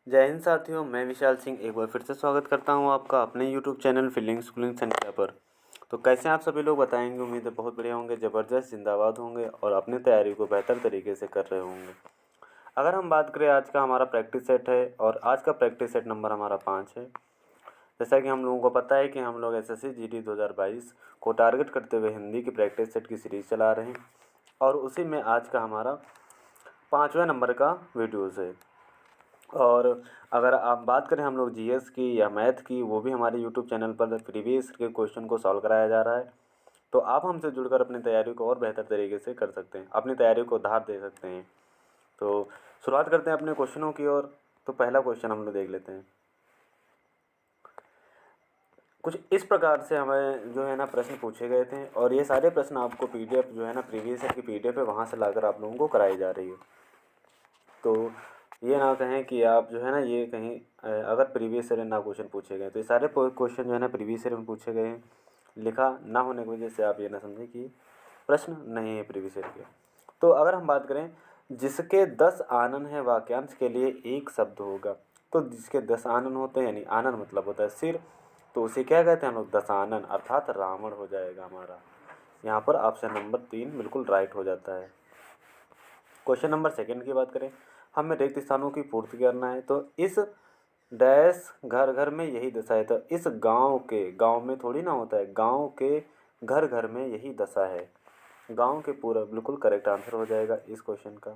जय हिंद साथियों, मैं विशाल सिंह एक बार फिर से स्वागत करता हूं आपका अपने यूट्यूब चैनल फीलिंग स्कूलिंग संख्या पर। तो कैसे आप सभी लोग बताएंगे। उम्मीद है बहुत बढ़िया होंगे, ज़बरदस्त जिंदाबाद होंगे और अपनी तैयारी को बेहतर तरीके से कर रहे होंगे। अगर हम बात करें, आज का हमारा प्रैक्टिस सेट है और आज का प्रैक्टिस सेट नंबर हमारा 5 है। जैसा कि हम लोगों को पता है कि हम लोग SSC GD 2022 को टारगेट करते हुए हिंदी की प्रैक्टिस सेट की सीरीज़ चला रहे हैं और उसी में आज का हमारा 5वें नंबर का वीडियोज़ है। और अगर आप बात करें हम लोग जीएस की या मैथ की, वो भी हमारे यूट्यूब चैनल पर प्रीवियस के क्वेश्चन को सॉल्व कराया जा रहा है। तो आप हमसे जुड़कर अपनी तैयारी को और बेहतर तरीके से कर सकते हैं, अपनी तैयारी को धार दे सकते हैं। तो शुरुआत करते हैं अपने क्वेश्चनों की ओर। तो पहला क्वेश्चन हम लोग देख लेते हैं। कुछ इस प्रकार से हमें जो है ना प्रश्न पूछे गए थे और ये सारे प्रश्न आपको PDF जो है ना प्रीवियस ईयर की PDF है, वहाँ से लाकर आप लोगों को कराई जा रही है। तो ये ना कहें कि आप जो है ना ये कहीं अगर प्रीवियस ईयर ना क्वेश्चन पूछे गए, तो ये सारे क्वेश्चन जो है ना प्रीवियस ईयर में पूछे गए हैं। लिखा ना होने की वजह से आप ये ना समझें कि प्रश्न नहीं है प्रीवियस ईयर के। तो अगर हम बात करें, जिसके 10 आनन है वाक्यांश के लिए एक शब्द होगा। तो जिसके 10 आनन होते हैं, यानी आनन मतलब होता है सिर, तो उसे क्या कहते हैं हम लोग, दशानन, अर्थात रावण हो जाएगा हमारा। यहाँ पर ऑप्शन नंबर 3 बिल्कुल राइट हो जाता है। क्वेश्चन नंबर सेकंड की बात करें, हमें रिक्त स्थानों की पूर्ति करना है। तो इस डैश घर घर में यही दशा है। तो इस गांव के, गांव में थोड़ी ना होता है, गांव के घर घर में यही दशा है। गांव के पूरा बिल्कुल करेक्ट आंसर हो जाएगा इस क्वेश्चन का।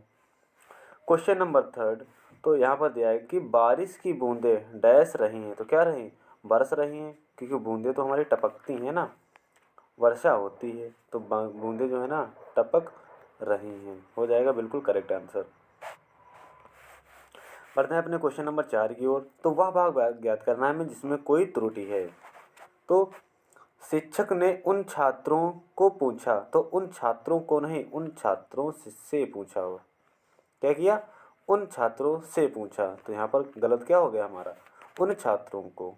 क्वेश्चन नंबर थर्ड, तो यहाँ पर दिया है कि बारिश की बूंदें डैश रही हैं। तो क्या रही, बरस रही हैं, क्योंकि बूंदें तो हमारी टपकती हैं ना, वर्षा होती है, तो बूंदें जो है ना टपक रही हैं, हो जाएगा बिल्कुल करेक्ट आंसर। बढ़ते हैं अपने क्वेश्चन नंबर 4 की ओर। तो वह भाग ज्ञात करना है हमें जिसमें कोई त्रुटि है। तो शिक्षक ने उन छात्रों को पूछा, तो उन छात्रों को नहीं, उन छात्रों से पूछा हो। क्या किया, उन छात्रों से पूछा, तो यहाँ पर गलत क्या हो गया हमारा, उन छात्रों को।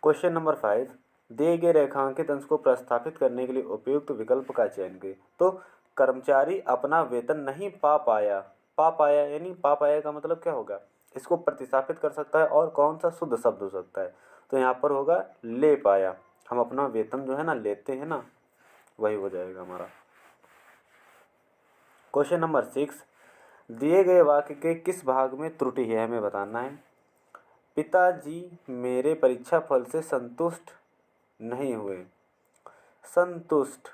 क्वेश्चन नंबर 5, दिए गए रेखांकित अंश को प्रतिस्थापित करने के लिए उपयुक्त विकल्प का चयन करें। तो कर्मचारी अपना वेतन नहीं पा पाया, पा पाया यानी पा पाया का मतलब क्या होगा, इसको प्रतिस्थापित कर सकता है और कौन सा शुद्ध शब्द हो सकता है, तो यहाँ पर होगा ले पाया। हम अपना वेतन जो है ना लेते हैं ना, वही हो जाएगा हमारा। क्वेश्चन नंबर 6, दिए गए वाक्य के किस भाग में त्रुटि है हमें बताना है। पिताजी मेरे परीक्षा फल से संतुष्ट नहीं हुए। संतुष्ट,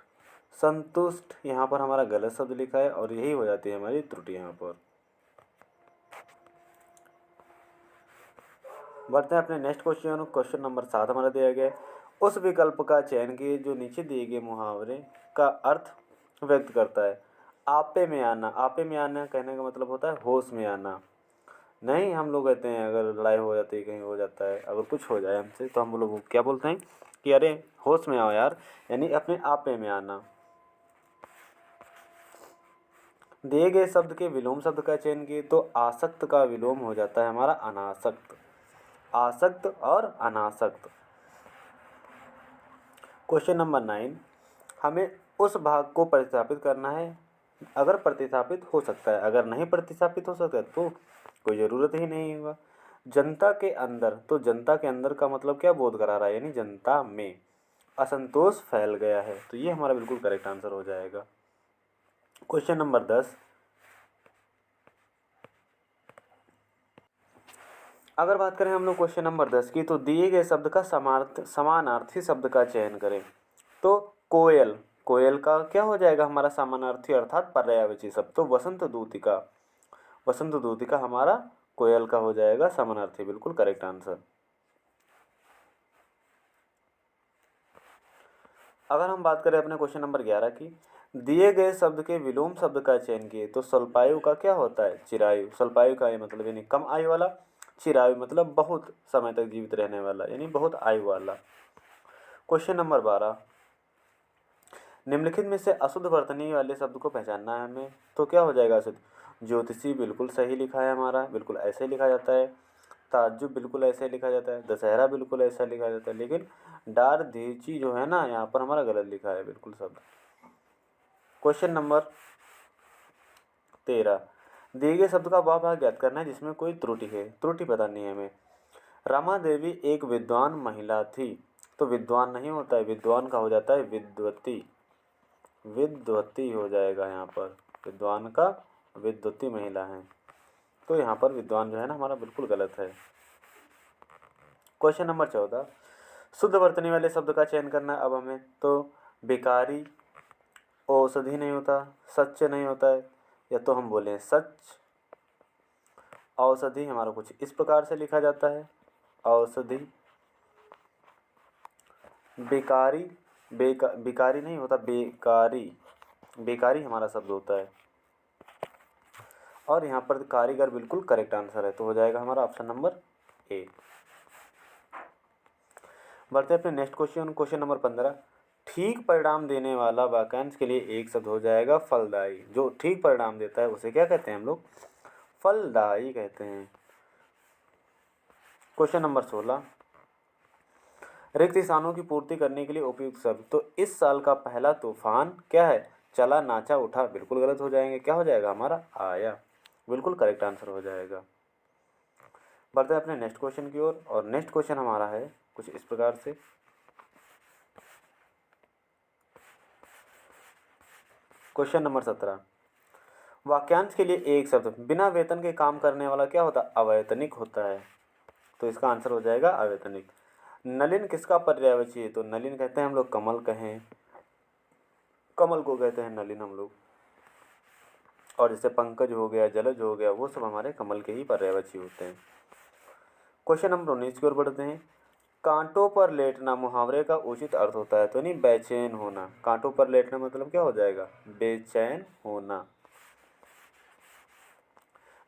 संतुष्ट यहाँ पर हमारा गलत शब्द लिखा है और यही हो जाती है हमारी त्रुटि यहाँ पर। बढ़ते हैं अपने नेक्स्ट क्वेश्चन। क्वेश्चन नंबर 7 हमारा दिया गया है, उस विकल्प का चयन कीजिए जो नीचे दिए गए मुहावरे का अर्थ व्यक्त करता है। आपे में आना, आपे में आना कहने का मतलब होता है होश में आना। नहीं, हम लोग कहते हैं अगर लड़ाई हो जाती है, कहीं हो जाता है, अगर कुछ हो जाए हमसे, तो हम लोग क्या बोलते हैं कि अरे होश में आओ यार, यानी अपने आपे में आना। दिए गए शब्द के विलोम शब्द का चयन किए। तो आसक्त का विलोम हो जाता है हमारा अनासक्त। आसक्त और अनासक्त। क्वेश्चन नंबर 9, हमें उस भाग को प्रतिस्थापित करना है अगर प्रतिस्थापित हो सकता है, अगर नहीं प्रतिस्थापित हो सकता है तो कोई ज़रूरत ही नहीं होगा। जनता के अंदर, तो जनता के अंदर का मतलब क्या बोध करा रहा है, यानी जनता में असंतोष फैल गया है, तो ये हमारा बिल्कुल करेक्ट आंसर हो जाएगा। क्वेश्चन नंबर 10, अगर बात करें हम लोग क्वेश्चन नंबर 10 की, तो दिए गए शब्द का समानार्थी शब्द का चयन करें। तो कोयल, कोयल का क्या हो जाएगा हमारा समानार्थी अर्थात पर्यायवाची शब्द। तो वसंत दूतिका, वसंत दूतिका हमारा कोयल का हो जाएगा समानार्थी, बिल्कुल करेक्ट आंसर। अगर हम बात करें अपने क्वेश्चन नंबर 11 की, दिए गए शब्द के विलोम शब्द का चयन किए। तो स्वल्पायु का क्या होता है, चिरायु। स्वल्पायु का ये मतलब यानी कम आयु वाला, चिरायु मतलब बहुत समय तक जीवित रहने वाला, यानी बहुत आयु वाला। क्वेश्चन नंबर 12, निम्नलिखित में से अशुद्ध वर्तनी वाले शब्द को पहचानना है हमें। तो क्या हो जाएगा अशुद्ध, ज्योतिषी बिल्कुल सही लिखा है हमारा, बिल्कुल ऐसे लिखा जाता है। ताज्जुब बिल्कुल ऐसे लिखा जाता है। दशहरा बिल्कुल ऐसा लिखा जाता है, लेकिन डार दीची जो है ना यहाँ पर हमारा गलत लिखा है बिल्कुल शब्द। क्वेश्चन नंबर 13, दिए गए शब्द का वह भाग ज्ञात करना है जिसमें कोई त्रुटि है। त्रुटि बतानी है हमें। रमा देवी एक विद्वान महिला थी। तो विद्वान नहीं होता है, विद्वान का हो जाता है विद्वती। विद्वती हो जाएगा यहाँ पर, विद्वान का विद्वती महिला है। तो यहाँ पर विद्वान जो है ना हमारा बिल्कुल गलत है। क्वेश्चन नंबर 14, शुद्ध वर्तनी वाले शब्द का चयन करना है अब हमें। तो बेकारी औषधि नहीं होता, सच नहीं होता है, या तो हम बोलें सच। औषधि हमारा कुछ इस प्रकार से लिखा जाता है, औषधि। बेकारी, बेकारी नहीं होता, बेकारी, बेकारी हमारा शब्द होता है। और यहाँ पर कारीगर बिल्कुल करेक्ट आंसर है, तो हो जाएगा हमारा ऑप्शन नंबर ए। बढ़ते हैं अपने नेक्स्ट क्वेश्चन, क्वेश्चन नंबर 15। ठीक परिणाम देने वाला वाक्यांश के लिए एक शब्द हो जाएगा फलदायी। जो ठीक परिणाम देता है उसे क्या कहते हैं हम लोग? फलदायी कहते हैं। क्वेश्चन नंबर 16, रिक्त स्थानों की पूर्ति करने के लिए उपयुक्त शब्द। तो इस साल का पहला तूफान क्या है? चला, नाचा, उठा, बिल्कुल गलत हो जाएंगे। क्या हो जाएगा हमारा? आया, बिल्कुल करेक्ट आंसर हो जाएगा। बढ़ते हैं अपने नेक्स्ट क्वेश्चन की ओर, और नेक्स्ट क्वेश्चन हमारा है कुछ इस प्रकार से। क्वेश्चन नंबर 17, वाक्यांश के लिए एक शब्द। बिना वेतन के काम करने वाला क्या होता है? अवैतनिक होता है। तो इसका आंसर हो जाएगा अवैतनिक। नलिन किसका पर्यायवाची है? तो नलिन कहते हैं हम लोग कमल कहें, कमल को कहते हैं नलिन हम लोग। और जैसे पंकज हो गया, जलज हो गया, वो सब हमारे कमल के ही पर्यायवाची होते हैं। क्वेश्चन नंबर 19 की ओर बढ़ते हैं। कांटों पर लेटना मुहावरे का उचित अर्थ होता है। तो नहीं, बेचैन होना। कांटों पर लेटना मतलब क्या हो जाएगा? बेचैन होना।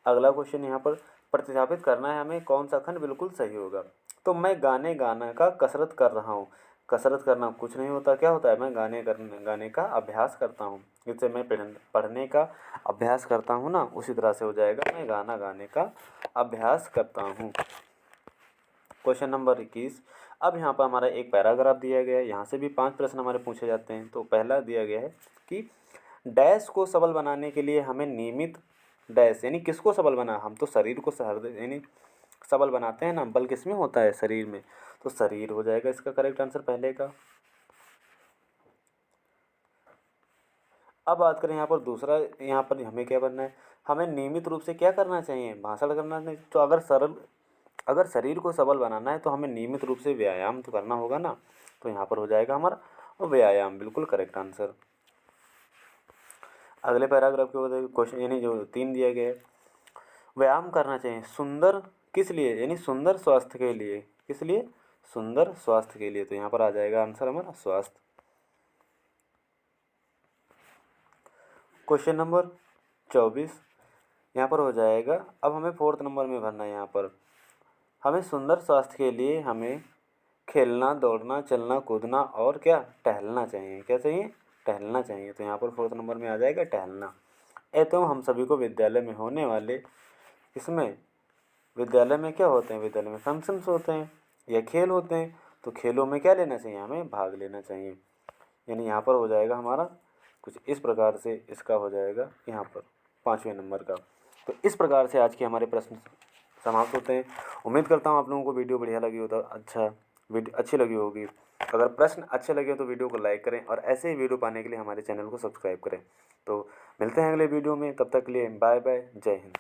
अगला क्वेश्चन यहाँ पर प्रतिस्थापित करना है हमें, कौन सा खंड बिल्कुल सही होगा। तो मैं गाने गाना का कसरत कर रहा हूँ। कसरत करना कुछ नहीं होता, क्या होता है? मैं गाने का अभ्यास करता हूँ। जिससे मैं पढ़ने का अभ्यास करता हूँ ना, उसी तरह से हो जाएगा मैं गाना गाने का अभ्यास करता हूँ। क्वेश्चन नंबर 21, अब यहाँ पर हमारा एक पैराग्राफ दिया गया है। यहाँ से भी 5 प्रश्न हमारे पूछे जाते हैं। तो पहला दिया गया है कि डैश को सबल बनाने के लिए हमें नियमित डैश, यानी किसको सबल बना? हम तो शरीर को यानी सबल बनाते हैं ना, बल किसमें होता है? शरीर में। तो शरीर हो जाएगा इसका करेक्ट आंसर पहले का। अब बात करें यहाँ पर दूसरा, यहाँ पर हमें क्या करना है? हमें नियमित रूप से क्या करना चाहिए? भाषण करना नहीं। तो अगर शरीर को सबल बनाना है तो हमें नियमित रूप से व्यायाम तो करना होगा ना। तो यहाँ पर हो जाएगा हमारा व्यायाम, बिल्कुल करेक्ट आंसर। अगले पैराग्राफ के बाद क्वेश्चन, यानी जो 3 दिया गया है, व्यायाम करना चाहिए सुंदर किस लिए? यानी सुंदर स्वास्थ्य के लिए। किस लिए? सुंदर स्वास्थ्य के लिए। तो यहाँ पर आ जाएगा आंसर हमारा स्वास्थ्य। क्वेश्चन नंबर 24 यहाँ पर हो जाएगा, अब हमें 4th नंबर में भरना है। यहाँ पर हमें सुंदर स्वास्थ्य के लिए हमें खेलना, दौड़ना, चलना, कूदना और क्या? टहलना चाहिए। क्या चाहिए? टहलना चाहिए। तो यहाँ पर 4th नंबर में आ जाएगा टहलना। तो हम सभी को विद्यालय में होने वाले, इसमें विद्यालय में क्या होते हैं? विद्यालय में फंक्शंस होते हैं या खेल होते हैं। तो खेलों में क्या लेना चाहिए? हमें भाग लेना चाहिए। यानी यहाँ पर हो जाएगा हमारा कुछ इस प्रकार से, इसका हो जाएगा यहाँ पर 5वें नंबर का। तो इस प्रकार से आज के हमारे प्रश्न समाप्त होते हैं। उम्मीद करता हूँ आप लोगों को वीडियो बढ़िया लगी हो, तो अच्छी लगी होगी। अगर प्रश्न अच्छे लगे तो वीडियो को लाइक करें, और ऐसे ही वीडियो पाने के लिए हमारे चैनल को सब्सक्राइब करें। तो मिलते हैं अगले वीडियो में, तब तक के लिए बाय बाय, जय हिंद।